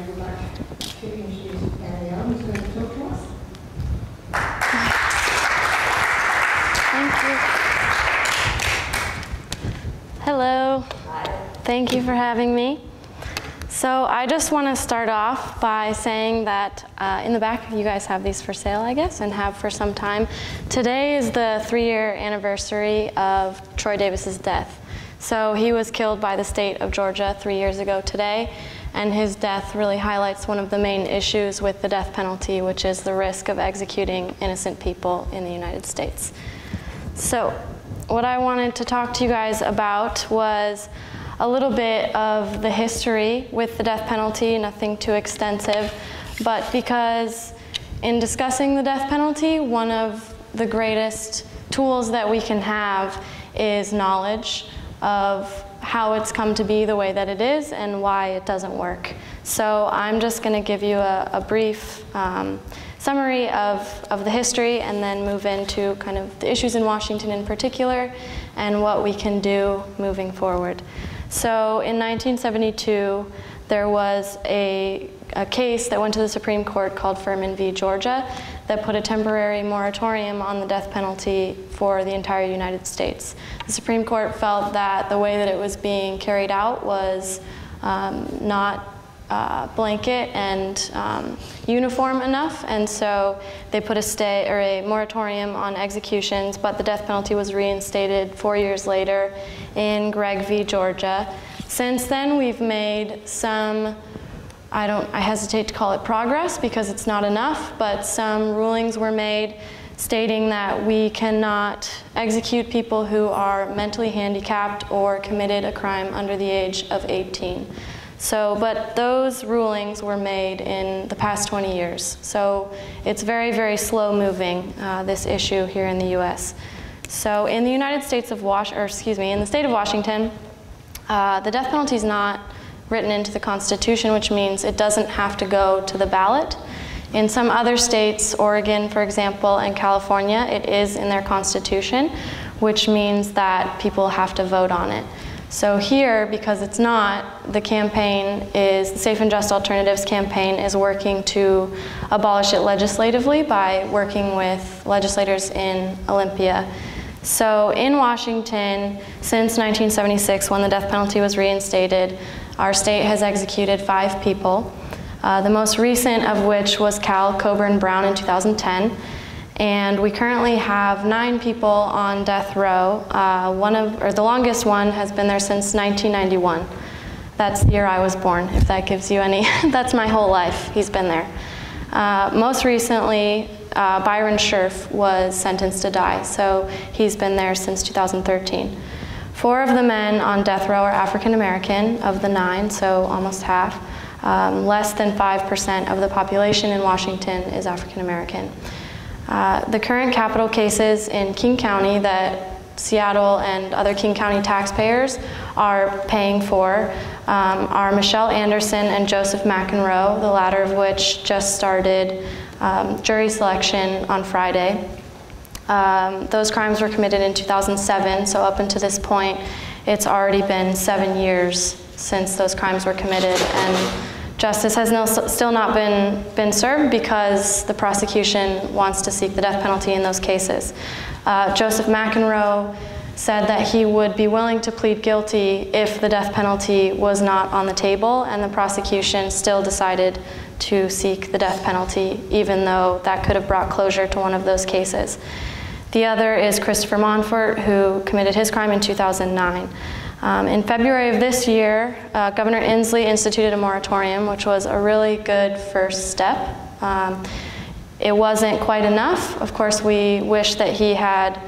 would like to introduce Danielle, who's going to talk to us. Thank you. Hello. Hi. Thank you for having me. So I just want to start off by saying that in the back, you guys have these for sale, I guess, and have for some time. Today is the 3-year anniversary of Troy Davis's death. So he was killed by the state of Georgia 3 years ago today, and his death really highlights one of the main issues with the death penalty, which is the risk of executing innocent people in the United States. So what I wanted to talk to you guys about was a little bit of the history with the death penalty, nothing too extensive, but because in discussing the death penalty, one of the greatest tools that we can have is knowledge of how it's come to be the way that it is and why it doesn't work. So I'm just going to give you a brief summary of the history and then move into kind of the issues in Washington in particular and what we can do moving forward. So in 1972, there was a case that went to the Supreme Court called Furman v. Georgia that put a temporary moratorium on the death penalty for the entire United States. The Supreme Court felt that the way that it was being carried out was not blanket and uniform enough, and so they put a stay or a moratorium on executions, but the death penalty was reinstated 4 years later in Gregg v. Georgia. Since then, we've made some, I hesitate to call it progress because it's not enough, but some rulings were made stating that we cannot execute people who are mentally handicapped or committed a crime under the age of 18. So, but those rulings were made in the past 20 years. So it's very, very slow moving, this issue here in the US. So in the United States of in the state of Washington, the death penalty is not written into the Constitution, which means it doesn't have to go to the ballot. In some other states, Oregon, for example, and California, it is in their Constitution, which means that people have to vote on it. So here, because it's not, the campaign is, the Safe and Just Alternatives campaign is working to abolish it legislatively by working with legislators in Olympia. So in Washington, since 1976, when the death penalty was reinstated, our state has executed 5 people, the most recent of which was Cal Coburn Brown in 2010. And we currently have 9 people on death row. The longest one has been there since 1991. That's the year I was born, if that gives you any, that's my whole life, he's been there. Most recently, Byron Scherf was sentenced to die, so he's been there since 2013. 4 of the men on death row are African American of the 9, so almost half. Less than 5% of the population in Washington is African American. The current capital cases in King County that Seattle and other King County taxpayers are paying for are Michelle Anderson and Joseph McEnroe, the latter of which just started jury selection on Friday. Those crimes were committed in 2007, so up until this point, it's already been 7 years since those crimes were committed, and justice has still not been served because the prosecution wants to seek the death penalty in those cases. Joseph McEnroe said that he would be willing to plead guilty if the death penalty was not on the table, and the prosecution still decided to seek the death penalty, even though that could have brought closure to one of those cases. The other is Christopher Monfort, who committed his crime in 2009. In February of this year, Governor Inslee instituted a moratorium, which was a really good first step. It wasn't quite enough. Of course, we wish that he had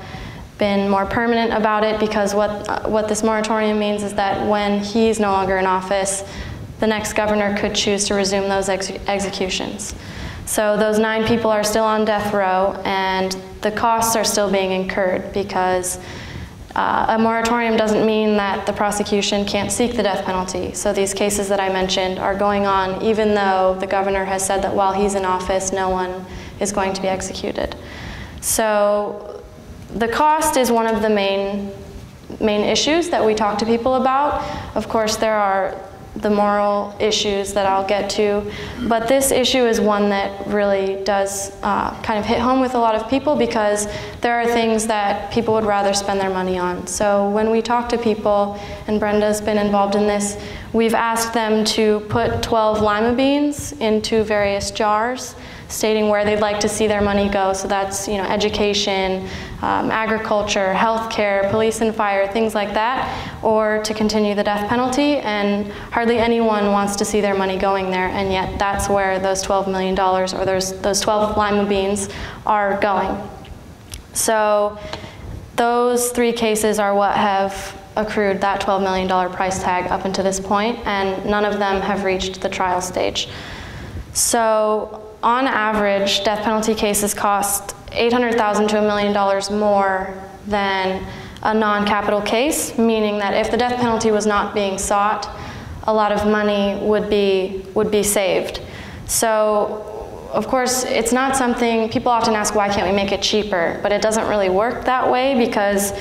been more permanent about it, because what this moratorium means is that when he's no longer in office, the next governor could choose to resume those executions. So those 9 people are still on death row, and the costs are still being incurred because a moratorium doesn't mean that the prosecution can't seek the death penalty. So these cases that I mentioned are going on even though the governor has said that while he's in office, no one is going to be executed. So the cost is one of the main issues that we talk to people about. Of course, there are the moral issues that I'll get to, but this issue is one that really does kind of hit home with a lot of people, because there are things that people would rather spend their money on. So when we talk to people, and Brenda's been involved in this, we've asked them to put 12 lima beans into various jars, stating where they'd like to see their money go. So that's, you know, education, agriculture, healthcare, police and fire, things like that, or to continue the death penalty. And hardly anyone wants to see their money going there, and yet that's where those $12 million or those 12 lima beans are going. So those 3 cases are what have accrued that $12 million price tag up until this point, and none of them have reached the trial stage. So on average, death penalty cases cost $800,000 to $1 million more than a non-capital case, meaning that if the death penalty was not being sought, a lot of money would be saved. So, of course, it's not something, people often ask, why can't we make it cheaper? But it doesn't really work that way, because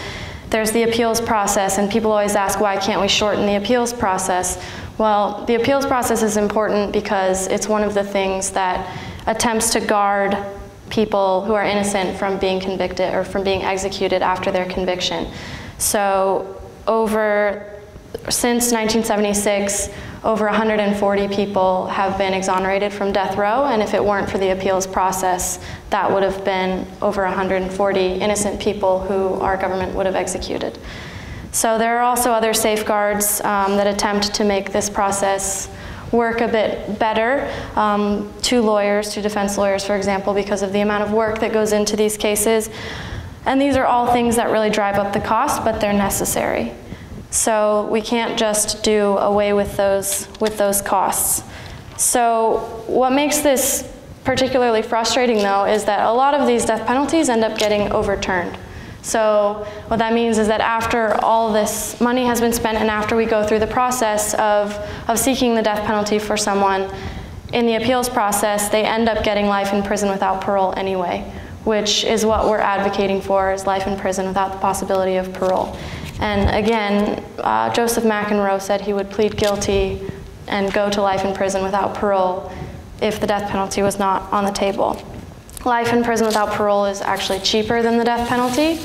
there's the appeals process, and people always ask, why can't we shorten the appeals process? Well, the appeals process is important because it's one of the things that attempts to guard people who are innocent from being convicted or from being executed after their conviction. So since 1976, over 140 people have been exonerated from death row, and if it weren't for the appeals process, that would have been over 140 innocent people who our government would have executed. So there are also other safeguards that attempt to make this process work a bit better to lawyers, to defense lawyers, for example, because of the amount of work that goes into these cases. And these are all things that really drive up the cost, but they're necessary. So we can't just do away with those costs. So what makes this particularly frustrating, though, is that a lot of these death penalties end up getting overturned. So what that means is that after all this money has been spent, and after we go through the process of seeking the death penalty for someone, in the appeals process, they end up getting life in prison without parole anyway, which is what we're advocating for, is life in prison without the possibility of parole. And again, Joseph McEnroe said he would plead guilty and go to life in prison without parole if the death penalty was not on the table. Life in prison without parole is actually cheaper than the death penalty,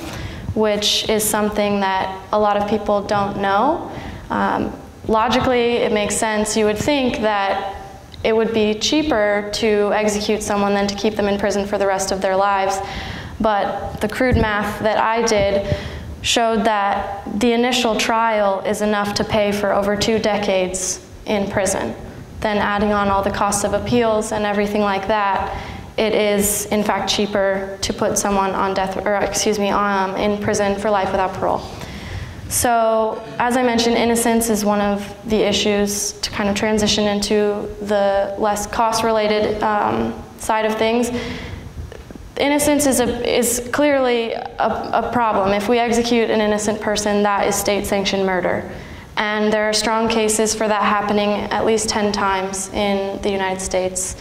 which is something that a lot of people don't know. Logically, it makes sense. You would think that it would be cheaper to execute someone than to keep them in prison for the rest of their lives. But the crude math that I did showed that the initial trial is enough to pay for over 2 decades in prison. Then adding on all the costs of appeals and everything like that, it is in fact cheaper to put someone on in prison for life without parole. So, as I mentioned, innocence is one of the issues to kind of transition into the less cost-related side of things. Innocence is clearly a problem. If we execute an innocent person, that is state-sanctioned murder. And there are strong cases for that happening at least 10 times in the United States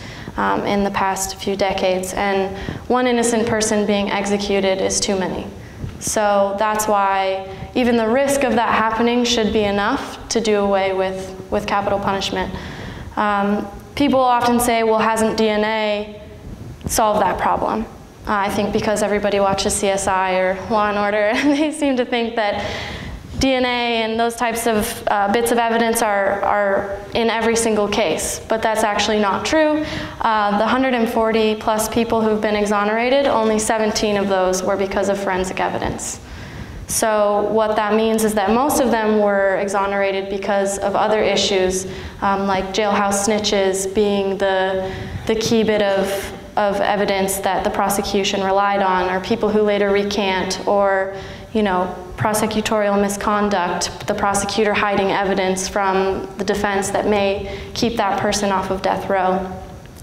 in the past few decades. And one innocent person being executed is too many. So that's why even the risk of that happening should be enough to do away with capital punishment. People often say, well, hasn't DNA solved that problem? I think because everybody watches CSI or Law and Order, and they seem to think that DNA and those types of bits of evidence are in every single case, but that's actually not true. The 140 plus people who've been exonerated, only 17 of those were because of forensic evidence. So what that means is that most of them were exonerated because of other issues, like jailhouse snitches being the key bit of evidence that the prosecution relied on, or people who later recant, or prosecutorial misconduct, the prosecutor hiding evidence from the defense that may keep that person off of death row.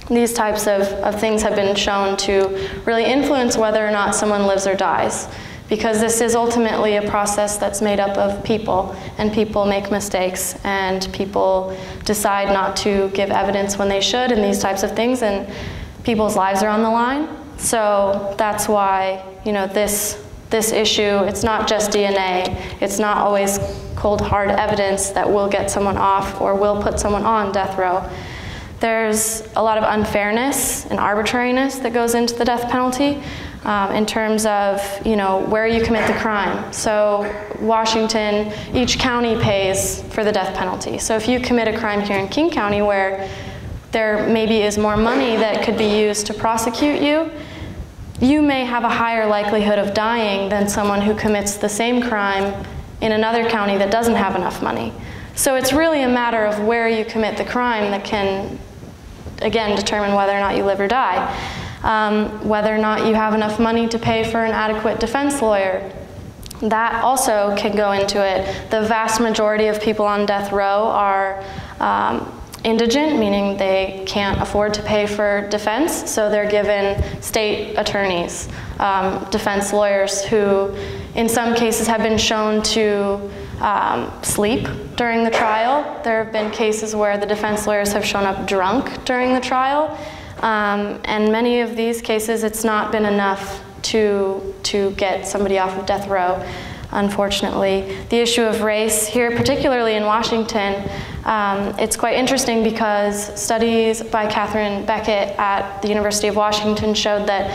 These types of things have been shown to really influence whether or not someone lives or dies, because this is ultimately a process that's made up of people, and people make mistakes, and people decide not to give evidence when they should, and these types of things, and people's lives are on the line. So that's why, this issue, it's not just DNA, it's not always cold hard evidence that will get someone off or will put someone on death row. There's a lot of unfairness and arbitrariness that goes into the death penalty in terms of, where you commit the crime. So Washington, each county pays for the death penalty. So if you commit a crime here in King County where there maybe is more money that could be used to prosecute you, you may have a higher likelihood of dying than someone who commits the same crime in another county that doesn't have enough money. So it's really a matter of where you commit the crime that can, again, determine whether or not you live or die. Whether or not you have enough money to pay for an adequate defense lawyer. That also can go into it. The vast majority of people on death row are indigent, meaning they can't afford to pay for defense, so they're given state attorneys, defense lawyers who in some cases have been shown to sleep during the trial. There have been cases where the defense lawyers have shown up drunk during the trial, and many of these cases it's not been enough to get somebody off of death row. Unfortunately, the issue of race here, particularly in Washington, it's quite interesting because studies by Catherine Beckett at the University of Washington showed that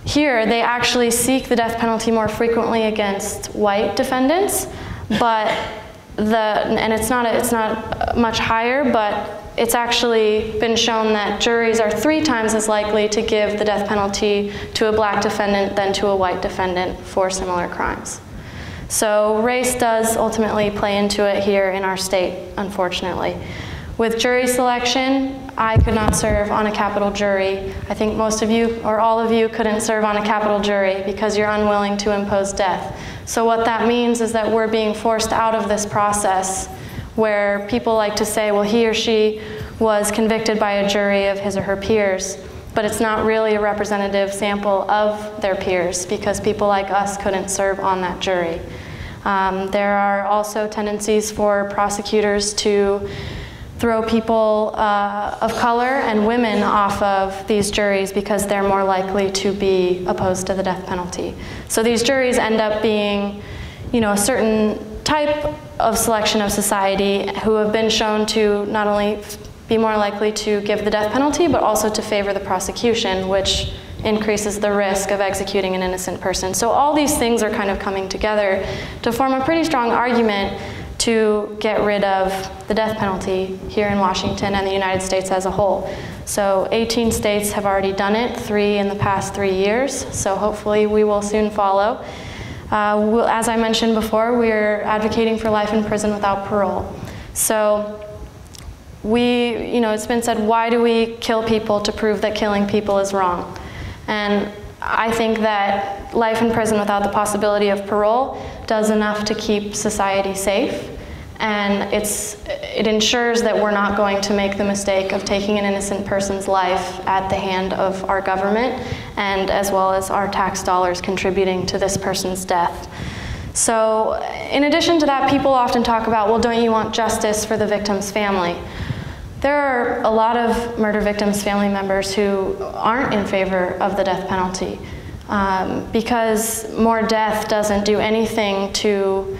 here they actually seek the death penalty more frequently against white defendants, and it's not much higher, but it's actually been shown that juries are 3 times as likely to give the death penalty to a black defendant than to a white defendant for similar crimes. So race does ultimately play into it here in our state, unfortunately. With jury selection, I could not serve on a capital jury. I think most of you, or all of you, couldn't serve on a capital jury because you're unwilling to impose death. So what that means is that we're being forced out of this process where people like to say, well, he or she was convicted by a jury of his or her peers, but it's not really a representative sample of their peers because people like us couldn't serve on that jury. There are also tendencies for prosecutors to throw people of color and women off of these juries because they're more likely to be opposed to the death penalty. So these juries end up being, a certain type of selection of society who have been shown to not only be more likely to give the death penalty, but also to favor the prosecution, which increases the risk of executing an innocent person. So all these things are kind of coming together to form a pretty strong argument to get rid of the death penalty here in Washington and the United States as a whole. So 18 states have already done it, 3 in the past 3 years, so hopefully we will soon follow. As I mentioned before, we're advocating for life in prison without parole. So it's been said, why do we kill people to prove that killing people is wrong? And I think that life in prison without the possibility of parole does enough to keep society safe. And it ensures that we're not going to make the mistake of taking an innocent person's life at the hand of our government, and as well as our tax dollars contributing to this person's death. So in addition to that, people often talk about, well, don't you want justice for the victim's family? There are a lot of murder victims' family members who aren't in favor of the death penalty because more death doesn't do anything to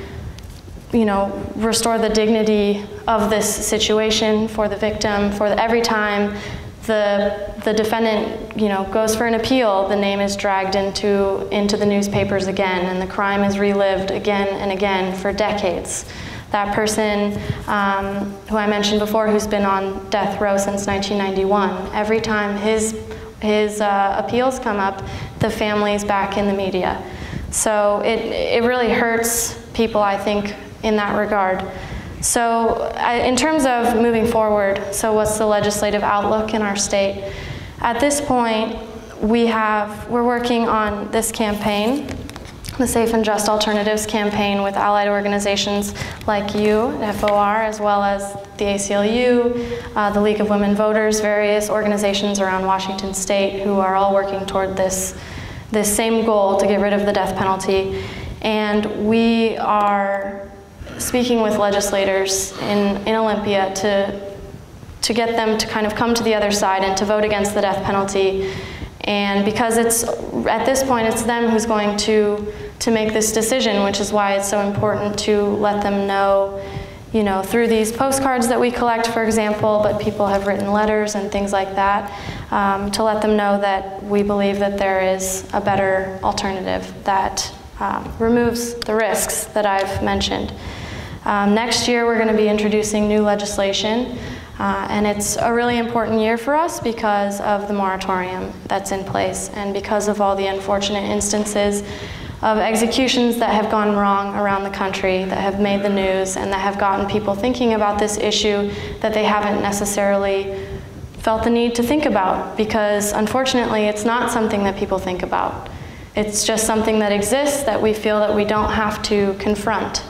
restore the dignity of this situation for the victim. Every time the defendant, goes for an appeal, the name is dragged into the newspapers again, and the crime is relived again and again for decades. That person who I mentioned before, who's been on death row since 1991, every time his appeals come up, the family's back in the media. So it really hurts people, I think, in that regard. So in terms of moving forward, so what's the legislative outlook in our state? At this point, we're working on this campaign, the Safe and Just Alternatives campaign, with allied organizations like you, FOR, as well as the ACLU, the League of Women Voters, various organizations around Washington State who are all working toward this same goal to get rid of the death penalty. And we are speaking with legislators in Olympia to get them to kind of come to the other side and to vote against the death penalty. And because at this point, it's them who's going to to make this decision, which is why it's so important to let them know, you know, through these postcards that we collect, for example, but people have written letters and things like that, to let them know that we believe that there is a better alternative that removes the risks that I've mentioned. Next year, we're going to be introducing new legislation, and it's a really important year for us because of the moratorium that's in place and because of all the unfortunate instances of executions that have gone wrong around the country, that have made the news, and that have gotten people thinking about this issue that they haven't necessarily felt the need to think about, because unfortunately it's not something that people think about. It's just something that exists that we feel that we don't have to confront.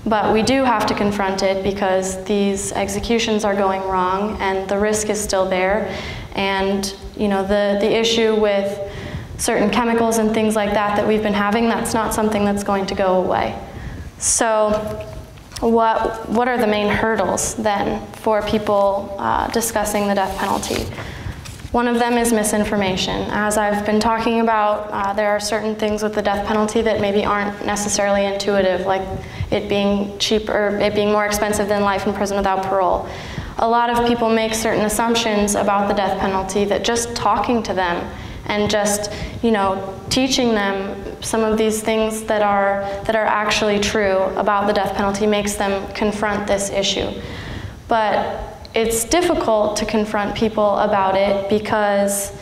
But we do have to confront it because these executions are going wrong and the risk is still there. And you know, the issue with certain chemicals and things like that that we've been having, that's not something that's going to go away. So what are the main hurdles then for people discussing the death penalty? One of them is misinformation. As I've been talking about, there are certain things with the death penalty that maybe aren't necessarily intuitive, like it being cheaper, it being more expensive than life in prison without parole. A lot of people make certain assumptions about the death penalty that just talking to them and just, you know, teaching them some of these things that are actually true about the death penalty makes them confront this issue. But it's difficult to confront people about it because,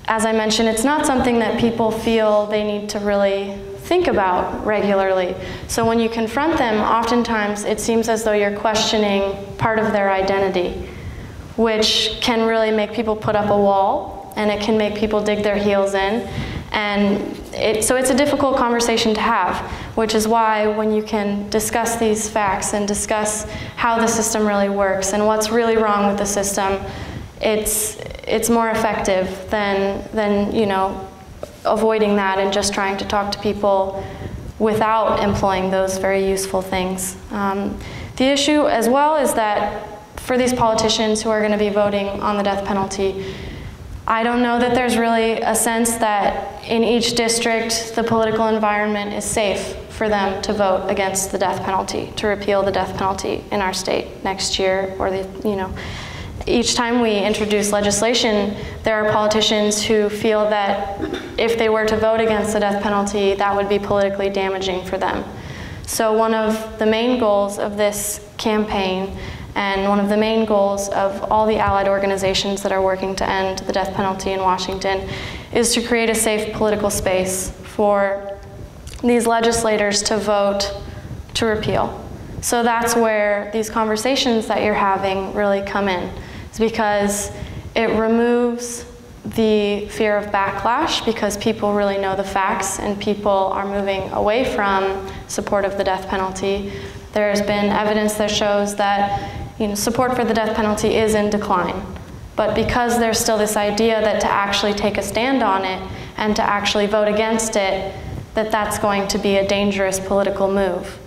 as I mentioned, it's not something that people feel they need to really think about regularly. So when you confront them, oftentimes it seems as though you're questioning part of their identity, which can really make people put up a wall, and it can make people dig their heels in. And so it's a difficult conversation to have, which is why when you can discuss these facts and discuss how the system really works and what's really wrong with the system, it's more effective than you know, avoiding that and just trying to talk to people without employing those very useful things. The issue as well is that for these politicians who are going to be voting on the death penalty, I don't know that there's really a sense that in each district the political environment is safe for them to vote against the death penalty, to repeal the death penalty in our state next year, or each time we introduce legislation, there are politicians who feel that if they were to vote against the death penalty, that would be politically damaging for them. So one of the main goals of this campaign, and one of the main goals of all the allied organizations that are working to end the death penalty in Washington, is to create a safe political space for these legislators to vote to repeal. So that's where these conversations that you're having really come in. It's because it removes the fear of backlash, because people really know the facts and people are moving away from support of the death penalty. There's been evidence that shows that support for the death penalty is in decline. But because there's still this idea that to actually take a stand on it and to actually vote against it, that's going to be a dangerous political move.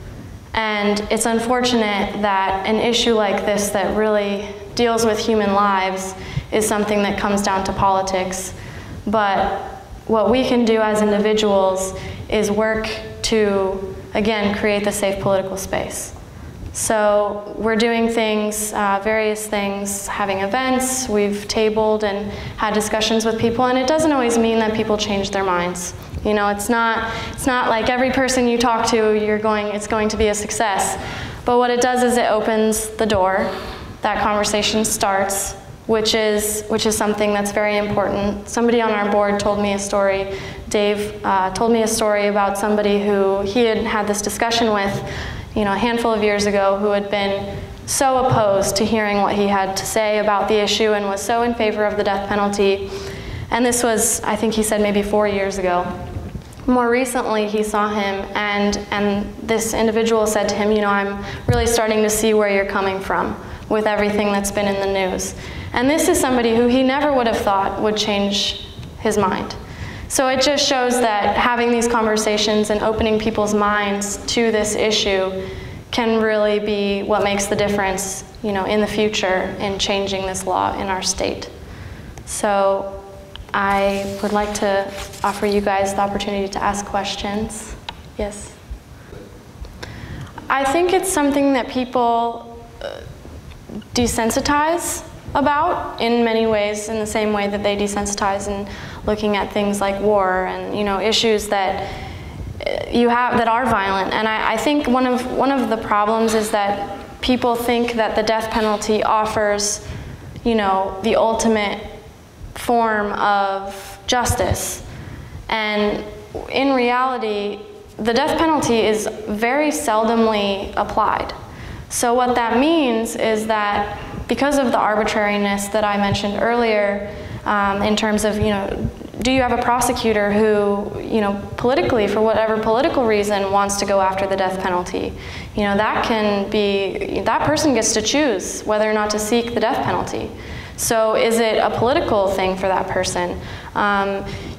And it's unfortunate that an issue like this that really deals with human lives is something that comes down to politics. But what we can do as individuals is work to, again, create the safe political space. So we're doing things, various things, having events, we've tabled and had discussions with people, and it doesn't always mean that people change their minds. You know, it's not like every person you talk to, it's going to be a success. But what it does is it opens the door, that conversation starts, which is something that's very important. Somebody on our board told me a story, Dave told me a story about somebody who he had had this discussion with, a handful of years ago, who had been so opposed to hearing what he had to say about the issue and was so in favor of the death penalty. And this was, I think he said, maybe 4 years ago. More recently, he saw him, and this individual said to him, I'm really starting to see where you're coming from with everything that's been in the news. And this is somebody who he never would have thought would change his mind. So it just shows that having these conversations and opening people's minds to this issue can really be what makes the difference, in the future in changing this law in our state. So I would like to offer you guys the opportunity to ask questions. Yes. I think it's something that people desensitize about in many ways, in the same way that they desensitize in looking at things like war and, you know, issues that you have that are violent. And I think one of the problems is that people think that the death penalty offers, you know, the ultimate form of justice. And in reality, the death penalty is very seldomly applied. So what that means is that because of the arbitrariness that I mentioned earlier, in terms of, you know, do you have a prosecutor who, you know, politically, for whatever political reason, wants to go after the death penalty? You know, that can be, that person gets to choose whether or not to seek the death penalty. So is it a political thing for that person?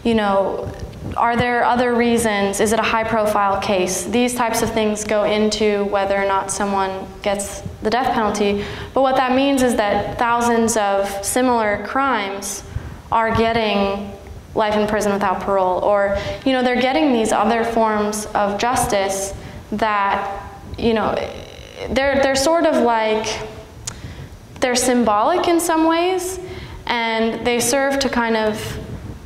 You know, are there other reasons? Is it a high-profile case? These types of things go into whether or not someone gets the death penalty. But what that means is that thousands of similar crimes are getting life in prison without parole, or, you know, they're getting these other forms of justice that, you know, they're sort of like, they're symbolic in some ways, and they serve to kind of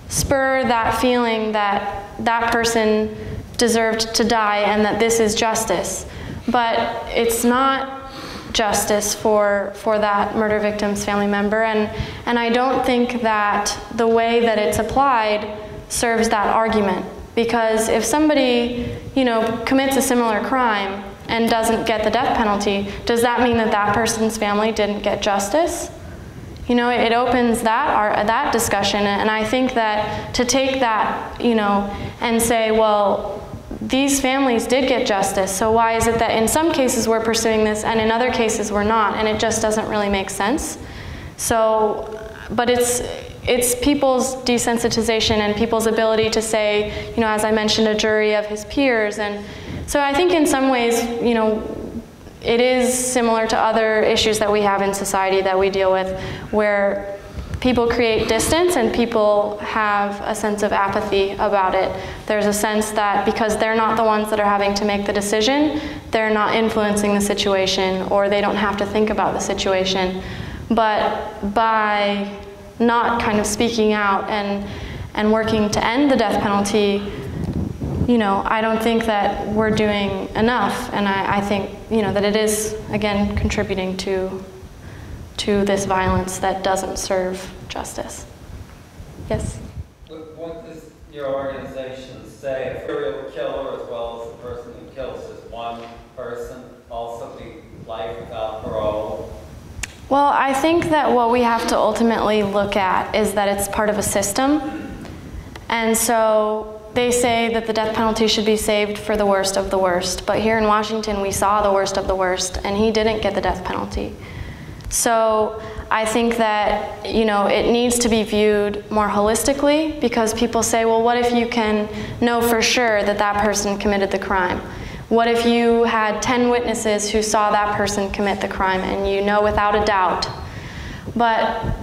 spur that feeling that that person deserved to die and that this is justice. But it's not justice for that murder victim's family member, and I don't think that the way that it's applied serves that argument. Because if somebody, you know, commits a similar crime and doesn't get the death penalty, does that mean that that person's family didn't get justice? You know, it opens that discussion, and I think that to take that, you know, and say, well, these families did get justice, so why is it that in some cases we're pursuing this and in other cases we're not, and it just doesn't really make sense. So, but it's people's desensitization and people's ability to say, you know, as I mentioned, a jury of his peers, and so I think in some ways, you know, it is similar to other issues that we have in society that we deal with, where people create distance and people have a sense of apathy about it. There's a sense that because they're not the ones that are having to make the decision, they're not influencing the situation, or they don't have to think about the situation. But by not kind of speaking out and working to end the death penalty, you know, I don't think that we're doing enough, and I think, you know, that it is, again, contributing to this violence that doesn't serve justice. Yes? What does your organization say? A serial killer, as well as the person who kills just one person, also be life without parole? Well, I think that what we have to ultimately look at is that it's part of a system. And so they say that the death penalty should be saved for the worst of the worst. But here in Washington, we saw the worst of the worst, and he didn't get the death penalty. So I think that, you know, it needs to be viewed more holistically, because people say, well, what if you can know for sure that that person committed the crime? What if you had 10 witnesses who saw that person commit the crime and you know without a doubt? But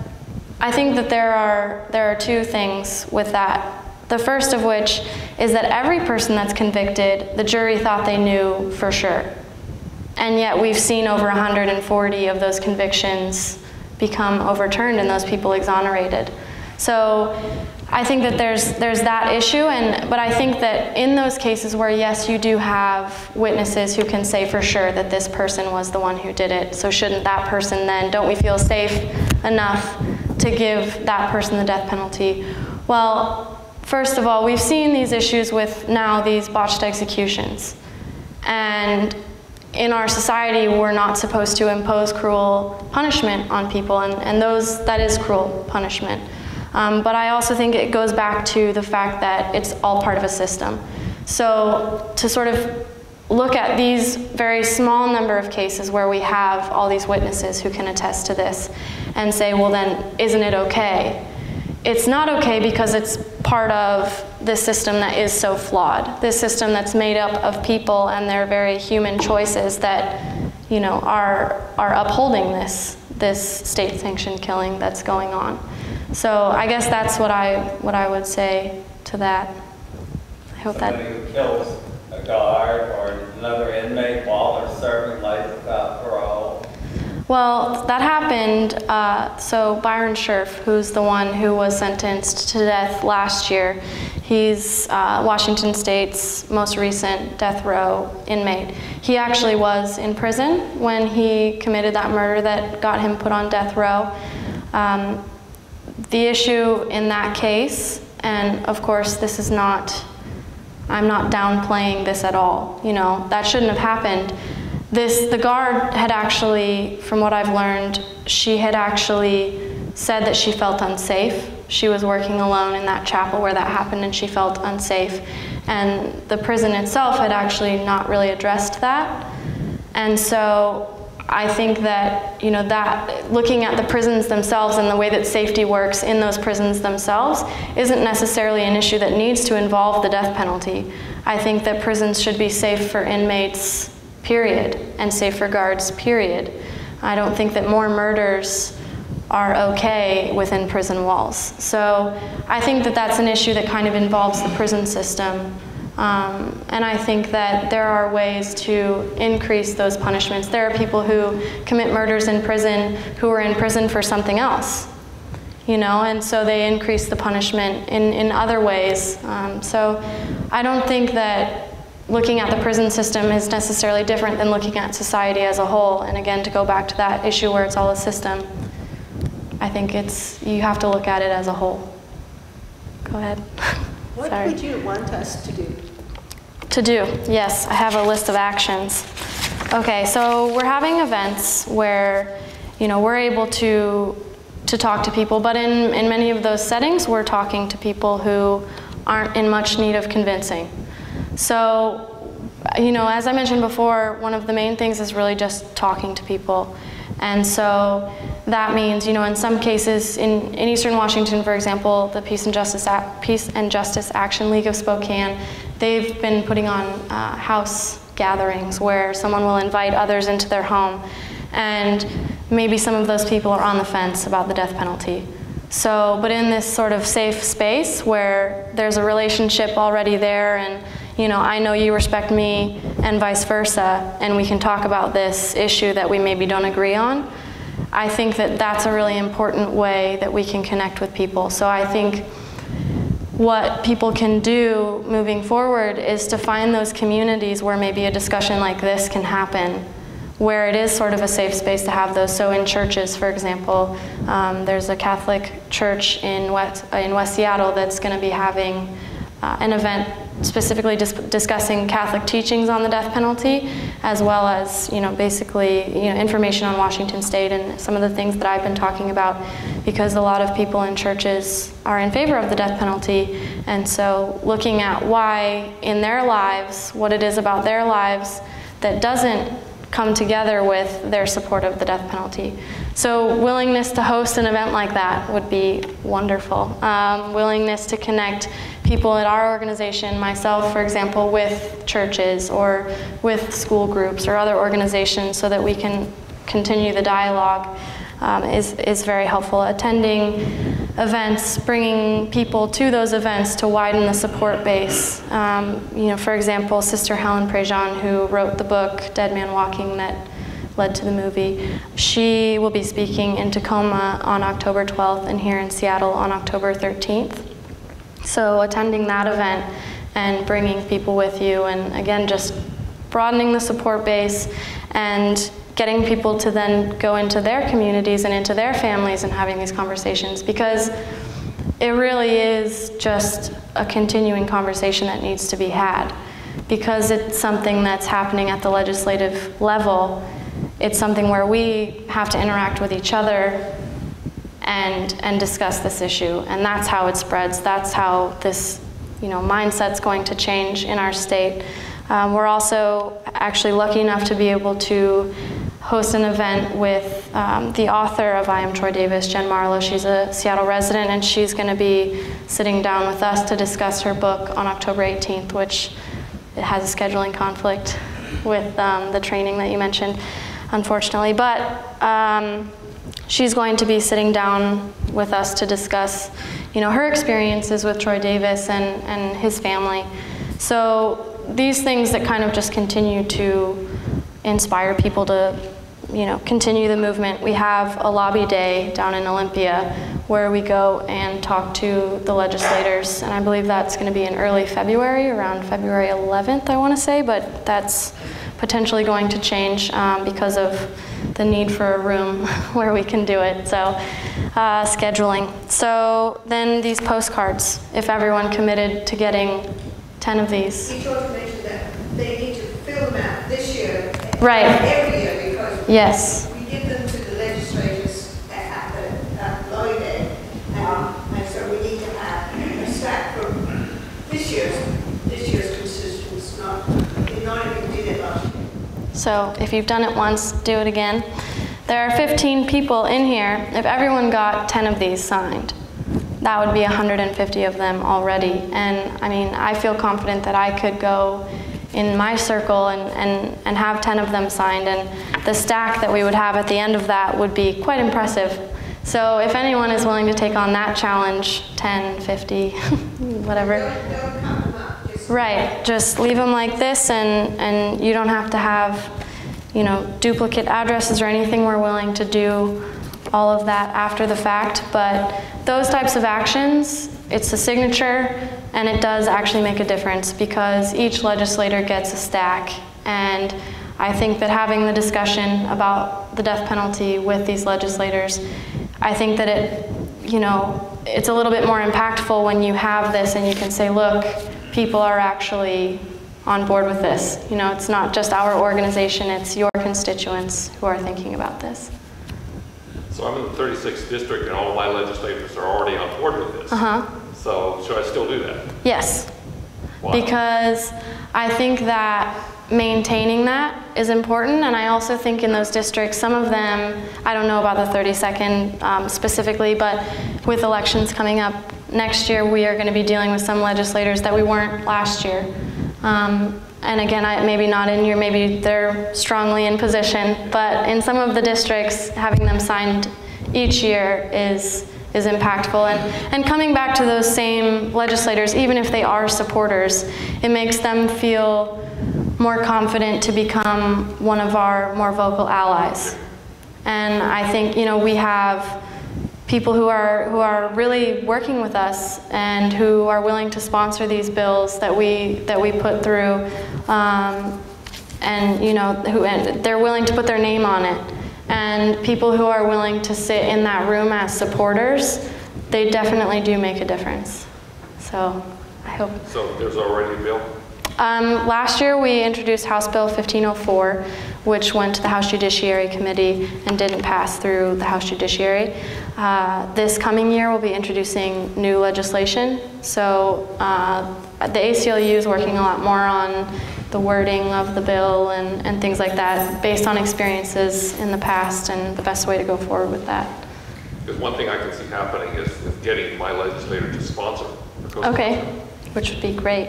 I think that there are two things with that. The first of which is that every person that's convicted, the jury thought they knew for sure. And yet we've seen over 140 of those convictions become overturned and those people exonerated. So I think that there's that issue, but I think that in those cases where, yes, you do have witnesses who can say for sure that this person was the one who did it, so shouldn't that person then, don't we feel safe enough to give that person the death penalty? Well, first of all, we've seen these issues with now these botched executions. And in our society, we're not supposed to impose cruel punishment on people, and that is cruel punishment. But I also think it goes back to the fact that it's all part of a system. So to sort of look at these very small number of cases where we have all these witnesses who can attest to this and say, well then, isn't it okay? It's not okay because it's part of this system that is so flawed. This system that's made up of people and their very human choices that, you know, are upholding this state-sanctioned killing that's going on. So I guess that's what I would say to that. I hope Somebody who kills a guard or another inmate while they're serving life without parole? Well, that happened, so Byron Scherf, who's the one who was sentenced to death last year, he's Washington State's most recent death row inmate. He actually was in prison when he committed that murder that got him put on death row. The issue in that case, and of course this is not, I'm not downplaying this at all, you know, that shouldn't have happened. The guard had actually, from what I've learned, she had actually said that she felt unsafe. She was working alone in that chapel where that happened and she felt unsafe. And the prison itself had actually not really addressed that. And so I think that, you know, that looking at the prisons themselves and the way that safety works in those prisons themselves isn't necessarily an issue that needs to involve the death penalty. I think that prisons should be safe for inmates, period, and safe for guards, period. I don't think that more murders are okay within prison walls. So I think that that's an issue that kind of involves the prison system. And I think that there are ways to increase those punishments. There are people who commit murders in prison who are in prison for something else, you know, and so they increase the punishment in other ways. So I don't think that looking at the prison system is necessarily different than looking at society as a whole. And again, to go back to that issue where it's all a system, I think you have to look at it as a whole. Go ahead. What Sorry. would you want us to do? To do, yes, I have a list of actions. Okay, so we're having events where, you know, we're able to talk to people, but in many of those settings, we're talking to people who aren't in much need of convincing. So, you know, as I mentioned before, one of the main things is really just talking to people. And so that means, you know, in some cases, in Eastern Washington, for example, the Peace and Justice Action League of Spokane, they've been putting on house gatherings where someone will invite others into their home. And maybe some of those people are on the fence about the death penalty. So, but in this sort of safe space where there's a relationship already there and, you know, I know you respect me and vice versa, and we can talk about this issue that we maybe don't agree on, I think that that's a really important way that we can connect with people. So I think what people can do moving forward is to find those communities where maybe a discussion like this can happen, where it is sort of a safe space to have those. So in churches, for example, there's a Catholic church in West Seattle that's going to be having an event specifically discussing Catholic teachings on the death penalty, as well as, you know, basically, you know, information on Washington State and some of the things that I've been talking about, because a lot of people in churches are in favor of the death penalty. And so looking at why in their lives, what it is about their lives that doesn't come together with their support of the death penalty. So willingness to host an event like that would be wonderful. Willingness to connect people at our organization, myself, for example, with churches or with school groups or other organizations so that we can continue the dialogue is very helpful. Attending events, bringing people to those events to widen the support base. You know, for example, Sister Helen Prejean, who wrote the book Dead Man Walking that led to the movie, she will be speaking in Tacoma on October 12th and here in Seattle on October 13th. So attending that event and bringing people with you, and again, just broadening the support base and getting people to then go into their communities and into their families and having these conversations, because it really is just a continuing conversation that needs to be had. Because it's something that's happening at the legislative level, it's something where we have to interact with each other and discuss this issue, and that's how it spreads. That's how this, you know, mindset's going to change in our state. We're also actually lucky enough to be able to host an event with the author of I Am Troy Davis, Jen Marlowe. She's a Seattle resident, and she's going to be sitting down with us to discuss her book on October 18th, which it has a scheduling conflict with the training that you mentioned, unfortunately. But she's going to be sitting down with us to discuss, you know, her experiences with Troy Davis and his family. So these things that kind of just continue to inspire people to, you know, continue the movement. We have a lobby day down in Olympia where we go and talk to the legislators, and I believe that's going to be in early February, around February 11th, I want to say, but that's potentially going to change because of the need for a room where we can do it, so scheduling. So then these postcards, if everyone committed to getting 10 of these. He also mentioned that they need to fill them out this year. Right. Every year, because Yes. we give them to the legislators at the lobby day, and so we need to have a stack for this year's constituents. Not even did it last year. So if you've done it once, do it again. There are 15 people in here. If everyone got 10 of these signed, that would be 150 of them already. And I mean, I feel confident that I could go in my circle and have 10 of them signed, and the stack that we would have at the end of that would be quite impressive. So if anyone is willing to take on that challenge, 10, 50, whatever. Don't count them up. Right, just leave them like this, and you don't have to have, you know, duplicate addresses or anything. We're willing to do all of that after the fact, but those types of actions, it's a signature, and it does actually make a difference because each legislator gets a stack, and I think that having the discussion about the death penalty with these legislators, I think that it, you know, it's a little bit more impactful when you have this and you can say, look, people are actually on board with this. You know, it's not just our organization, it's your constituents who are thinking about this. So I'm in the 36th district and all of my legislators are already on board with this. So should I still do that? Yes. Why? Because I think that maintaining that is important, and I also think in those districts, some of them, I don't know about the 32nd specifically, but with elections coming up next year, we are going to be dealing with some legislators that we weren't last year. And again, maybe not in your, maybe they're strongly in position, but in some of the districts, having them signed each year is impactful. And coming back to those same legislators, even if they are supporters, it makes them feel more confident to become one of our more vocal allies. And I think, you know, we have people who are really working with us and who are willing to sponsor these bills that we put through, and you know, and they're willing to put their name on it. And people who are willing to sit in that room as supporters, they definitely do make a difference. So I hope. So there's already a bill? Last year we introduced House Bill 1504, which went to the House Judiciary Committee and didn't pass through the House Judiciary. This coming year we'll be introducing new legislation. So the ACLU is working a lot more on the wording of the bill and things like that based on experiences in the past and the best way to go forward with that. Because one thing I can see happening is getting my legislator to sponsor. Okay, which would be great.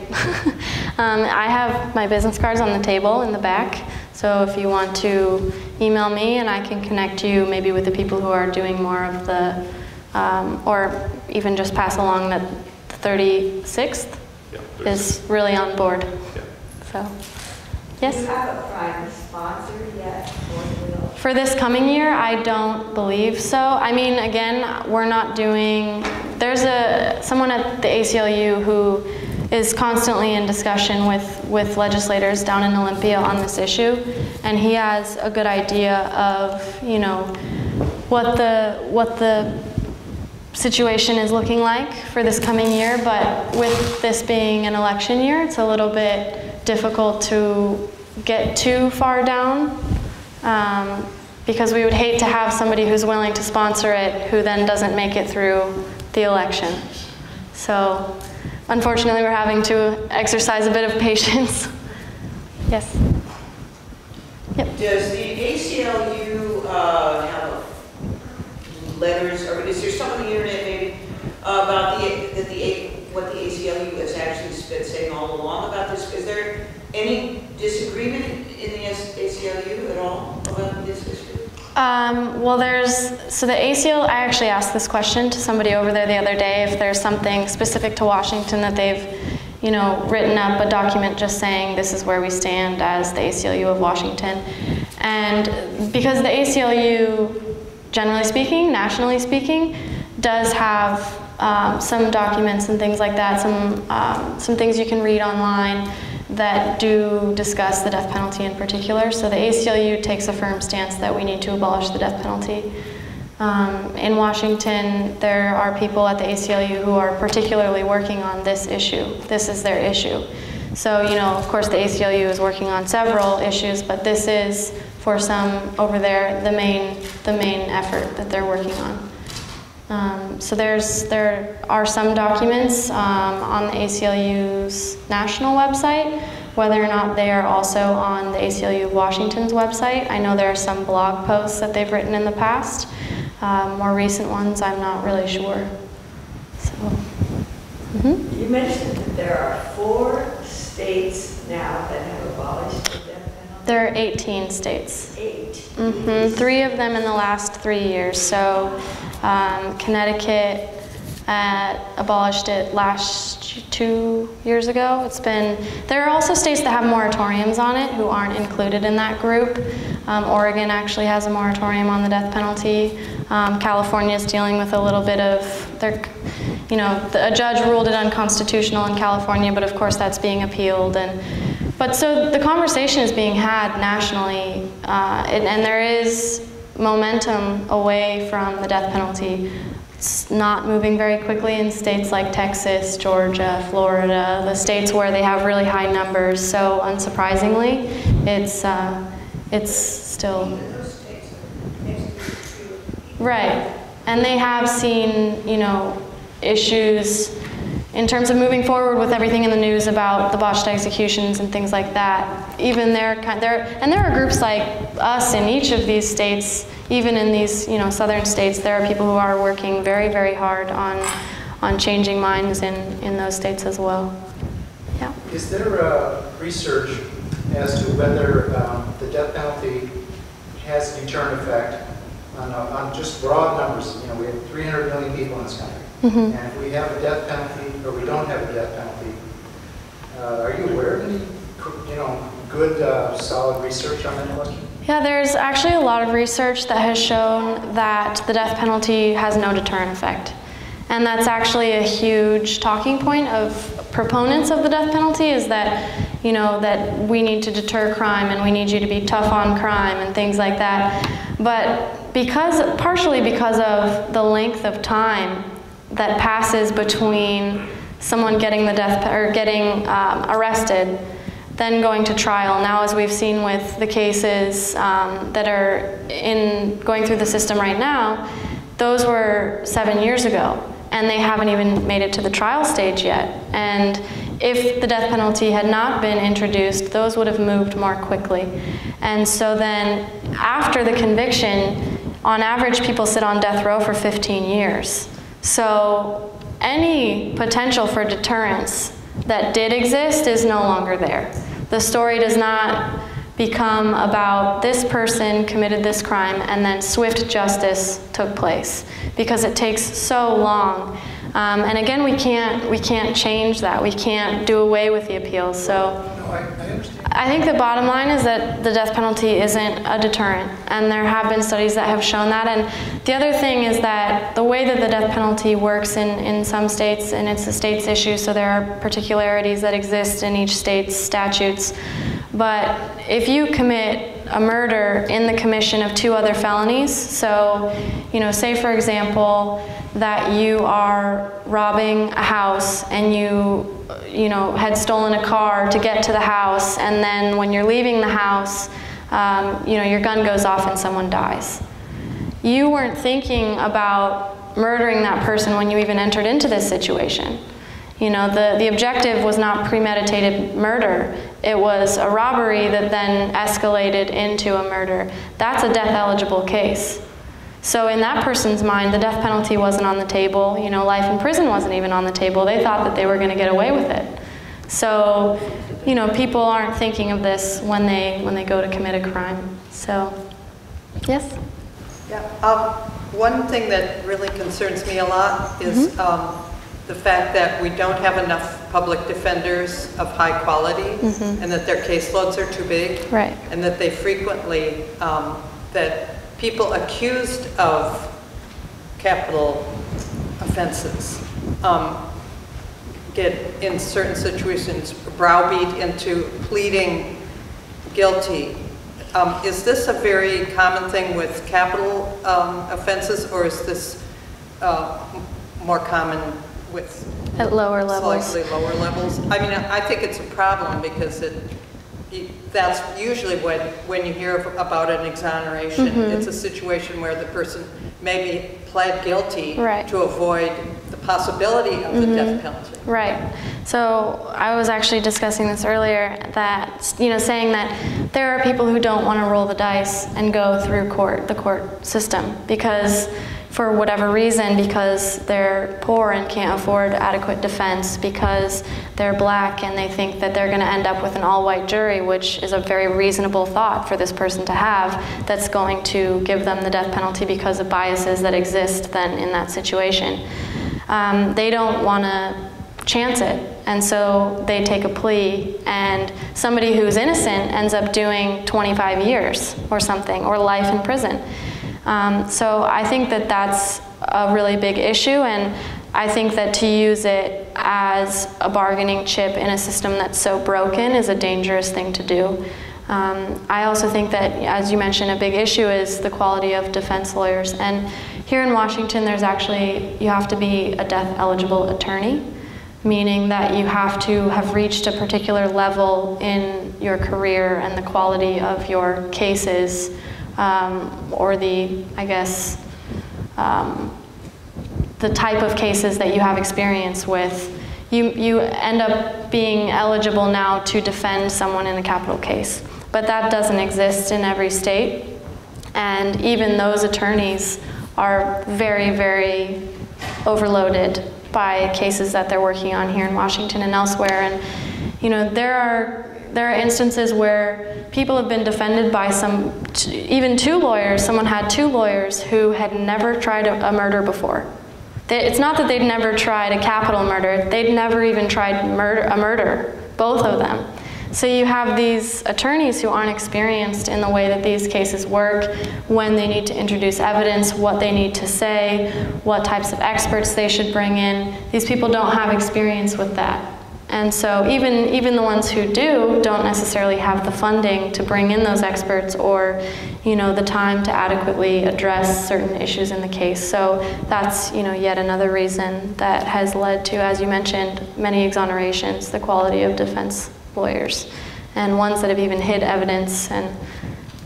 I have my business cards on the table in the back, so if you want to email me and I can connect you maybe with the people who are doing more of the, or even just pass along that the 36th is really on board. Yeah. So, yes? Do you have a prime sponsor yet for the bill? For this coming year, I don't believe so. I mean, again, we're not doing, there's someone at the ACLU who is constantly in discussion with legislators down in Olympia on this issue, and he has a good idea of, you know, what the situation is looking like for this coming year, but with this being an election year, it's a little bit difficult to get too far down, because we would hate to have somebody who's willing to sponsor it who then doesn't make it through the election. So unfortunately, we're having to exercise a bit of patience. Yes? Yep. Does the ACLU have letters, or is there some on the internet maybe about what the ACLU has actually been saying all along about this? Is there any disagreement in the ACLU at all about this issue? Well, so the ACLU, I actually asked this question to somebody over there the other day, if there's something specific to Washington that they've written up a document just saying this is where we stand as the ACLU of Washington. And because the ACLU, generally speaking, nationally speaking, does have some documents and things like that, some things you can read online that do discuss the death penalty in particular. So the ACLU takes a firm stance that we need to abolish the death penalty. In Washington, there are people at the ACLU who are particularly working on this issue. This is their issue. So, of course the ACLU is working on several issues, but this is, for some over there, the main effort that they're working on. So there are some documents on the ACLU's national website. Whether or not they are also on the ACLU of Washington's website, I know there are some blog posts that they've written in the past. More recent ones, I'm not really sure. So, You mentioned that there are 4 states now that have abolished the death penalty. There are 18 states. 8. 3 of them in the last 3 years. So Connecticut abolished it last 2 years ago. There are also states that have moratoriums on it who aren't included in that group. Oregon actually has a moratorium on the death penalty. California is dealing with a little bit of, a judge ruled it unconstitutional in California, but of course that's being appealed. But so the conversation is being had nationally, and there is momentum away from the death penalty. It's not moving very quickly in states like Texas, Georgia, Florida, the states where they have really high numbers. So unsurprisingly, it's still right. And they have seen, issues in terms of moving forward with everything in the news about the botched executions and things like that. Even and there are groups like us in each of these states, even in these southern states, there are people who are working very, very hard on changing minds in those states as well. Yeah. Is there research as to whether the death penalty has a deterrent effect on just broad numbers? We have 300 million people in this country. And if we have a death penalty, or we don't have a death penalty, are you aware of any, good, solid research on that question? Yeah, there's actually a lot of research that has shown that the death penalty has no deterrent effect. And that's actually a huge talking point of proponents of the death penalty, is that, that we need to deter crime and we need you to be tough on crime and things like that. But partially because of the length of time that passes between someone getting getting arrested, then going to trial. Now, as we've seen with the cases that are going through the system right now, those were 7 years ago, and they haven't even made it to the trial stage yet. And if the death penalty had not been introduced, those would have moved more quickly. And so then, after the conviction, on average, people sit on death row for 15 years. So any potential for deterrence that did exist is no longer there. The story does not become about this person committed this crime and then swift justice took place, because it takes so long. And again, we can't change that. We can't do away with the appeals. So I think the bottom line is that the death penalty isn't a deterrent, and there have been studies that have shown that. And the other thing is that the way that the death penalty works in some states, and it's a state's issue, so there are particularities that exist in each state's statutes. But if you commit a murder in the commission of 2 other felonies, so, say for example that you are robbing a house and you had stolen a car to get to the house, and then when you're leaving the house, your gun goes off and someone dies. You weren't thinking about murdering that person when you even entered into this situation. The objective was not premeditated murder. It was a robbery that then escalated into a murder. That's a death-eligible case. So in that person's mind, the death penalty wasn't on the table. Life in prison wasn't even on the table. They thought that they were going to get away with it. So, people aren't thinking of this when they go to commit a crime. So, yes? Yeah. One thing that really concerns me a lot is the fact that we don't have enough public defenders of high quality, and that their caseloads are too big, Right. and that they frequently, that people accused of capital offenses get, in certain situations, browbeat into pleading guilty. Is this a very common thing with capital offenses, or is this more common with At lower levels. slightly lower levels? I mean, I think it's a problem because that's usually when you hear about an exoneration, it's a situation where the person maybe pled guilty Right. to avoid the possibility of the death penalty. Right. So I was actually discussing this earlier, that, you know, saying that there are people who don't want to roll the dice and go through the court system, because for whatever reason, because they're poor and can't afford adequate defense, because they're black and they think that they're going to end up with an all-white jury, which is a very reasonable thought for this person to have, that's going to give them the death penalty because of biases that exist then in that situation. They don't want to chance it, and so they take a plea, and somebody who's innocent ends up doing 25 years or something, or life in prison. So I think that that's a really big issue, and I think that to use it as a bargaining chip in a system that's so broken is a dangerous thing to do. I also think that, as you mentioned, a big issue is the quality of defense lawyers. And here in Washington, there's actually, you have to be a death-eligible attorney, meaning that you have to have reached a particular level in your career and the quality of your cases, or the, I guess, the type of cases that you have experience with. You end up being eligible now to defend someone in a capital case. But that doesn't exist in every state. And even those attorneys are very, very overloaded by cases that they're working on here in Washington and elsewhere. And, you know, there are instances where people have been defended by even two lawyers. Someone had two lawyers who had never tried a murder before. It's not that they'd never tried a capital murder, they'd never even tried a murder, both of them. So you have these attorneys who aren't experienced in the way that these cases work, when they need to introduce evidence, what they need to say, what types of experts they should bring in. These people don't have experience with that. And so even the ones who do don't necessarily have the funding to bring in those experts, or, you know, the time to adequately address certain issues in the case. So that's, you know, yet another reason that has led to, as you mentioned, many exonerations, the quality of defense lawyers, and ones that have even hid evidence and,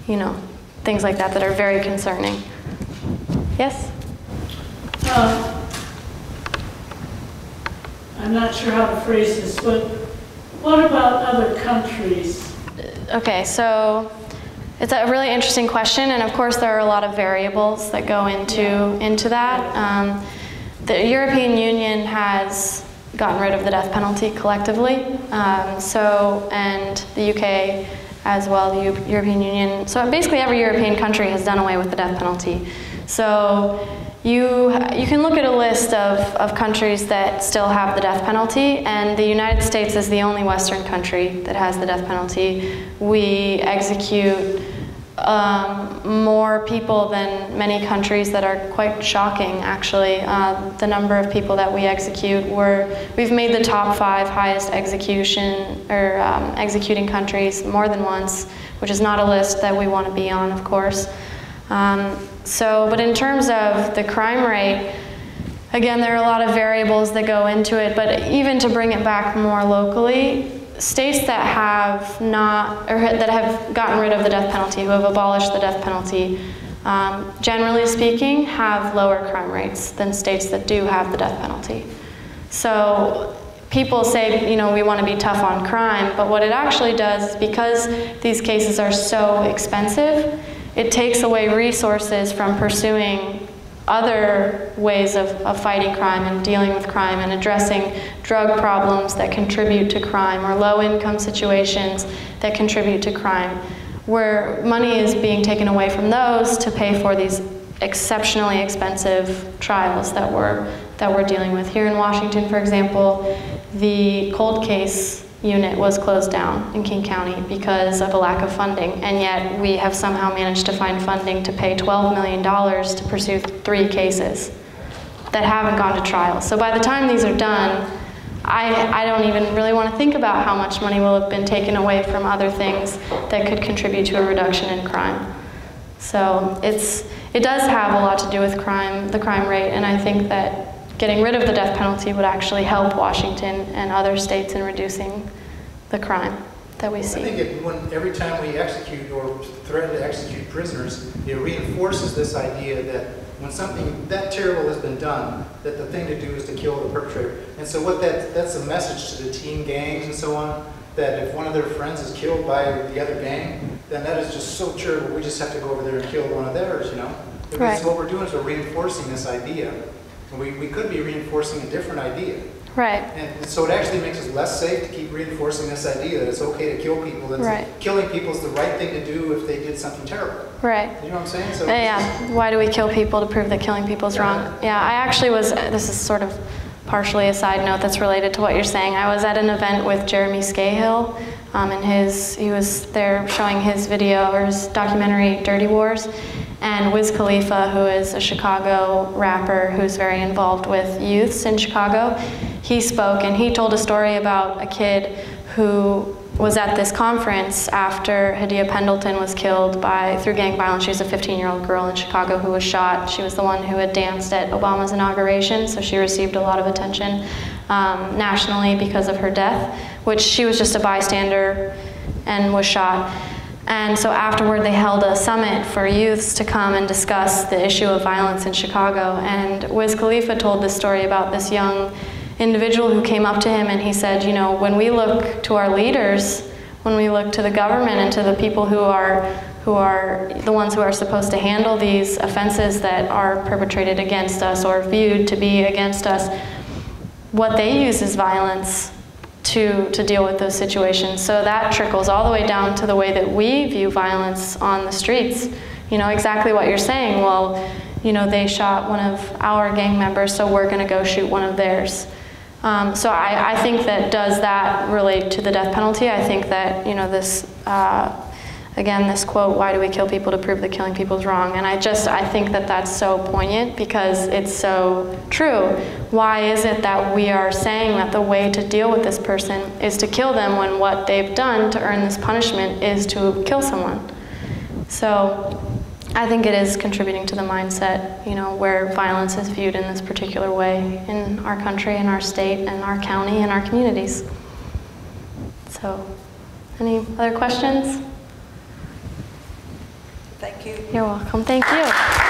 you know, things like that are very concerning. Yes? I'm not sure how to phrase this, but what about other countries? Okay, so it's a really interesting question, and of course there are a lot of variables that go into that. The European Union has gotten rid of the death penalty collectively, and the UK as well, the European Union. So basically every European country has done away with the death penalty. So you can look at a list of countries that still have the death penalty, and the United States is the only Western country that has the death penalty. We execute more people than many countries that are quite shocking, actually. The number of people that we execute, we've made the top 5 highest executing countries more than once, which is not a list that we want to be on, of course. But in terms of the crime rate, again, there are a lot of variables that go into it, but even to bring it back more locally, states that have gotten rid of the death penalty, who have abolished the death penalty, generally speaking, have lower crime rates than states that do have the death penalty. So people say, you know, we want to be tough on crime, but what it actually does is, because these cases are so expensive, it takes away resources from pursuing other ways of fighting crime and dealing with crime and addressing drug problems that contribute to crime, or low-income situations that contribute to crime, where money is being taken away from those to pay for these exceptionally expensive trials that we're that we're dealing with. Here in Washington, for example, the cold case unit was closed down in King County because of a lack of funding, and yet we have somehow managed to find funding to pay $12 million to pursue 3 cases that haven't gone to trial. So by the time these are done, I don't even really want to think about how much money will have been taken away from other things that could contribute to a reduction in crime. So it does have a lot to do with crime, the crime rate, and I think that getting rid of the death penalty would actually help Washington and other states in reducing the crime that we see. I think every time we execute or threaten to execute prisoners, it reinforces this idea that when something that terrible has been done, that the thing to do is to kill the perpetrator. And so that's a message to the teen gangs and so on, that if one of their friends is killed by the other gang, then that is just so terrible, we just have to go over there and kill one of theirs, you know? Because right. What we're doing is we're reinforcing this idea. And we could be reinforcing a different idea. Right. And so it actually makes us less safe to keep reinforcing this idea that it's okay to kill people, that right. killing people is the right thing to do if they did something terrible. Right. You know what I'm saying? So yeah. Why do we kill people to prove that killing people is wrong? Yeah, I actually was, this is sort of partially a side note that's related to what you're saying. I was at an event with Jeremy Scahill, and he was there showing his video, or his documentary, Dirty Wars. And Wiz Khalifa, who is a Chicago rapper who's very involved with youths in Chicago, he spoke and he told a story about a kid who was at this conference after Hadia Pendleton was killed through gang violence. She was a 15-year-old girl in Chicago who was shot. She was the one who had danced at Obama's inauguration, so she received a lot of attention nationally because of her death, which she was just a bystander and was shot. And so afterward, they held a summit for youths to come and discuss the issue of violence in Chicago. And Wiz Khalifa told this story about this young individual who came up to him and he said, you know, when we look to our leaders, when we look to the government and to the people who are the ones who are supposed to handle these offenses that are perpetrated against us or viewed to be against us, what they use is violence to deal with those situations. So that trickles all the way down to the way that we view violence on the streets. You know, exactly what you're saying. Well, you know, they shot one of our gang members, so we're going to go shoot one of theirs. So I think that does that relate to the death penalty? I think that, you know, this, again, this quote, why do we kill people to prove that killing people is wrong? And I think that that's so poignant because it's so true. Why is it that we are saying that the way to deal with this person is to kill them when what they've done to earn this punishment is to kill someone? So I think it is contributing to the mindset, you know, where violence is viewed in this particular way in our country, in our state, and our county, and our communities. So, any other questions? Thank you. You're welcome. Thank you.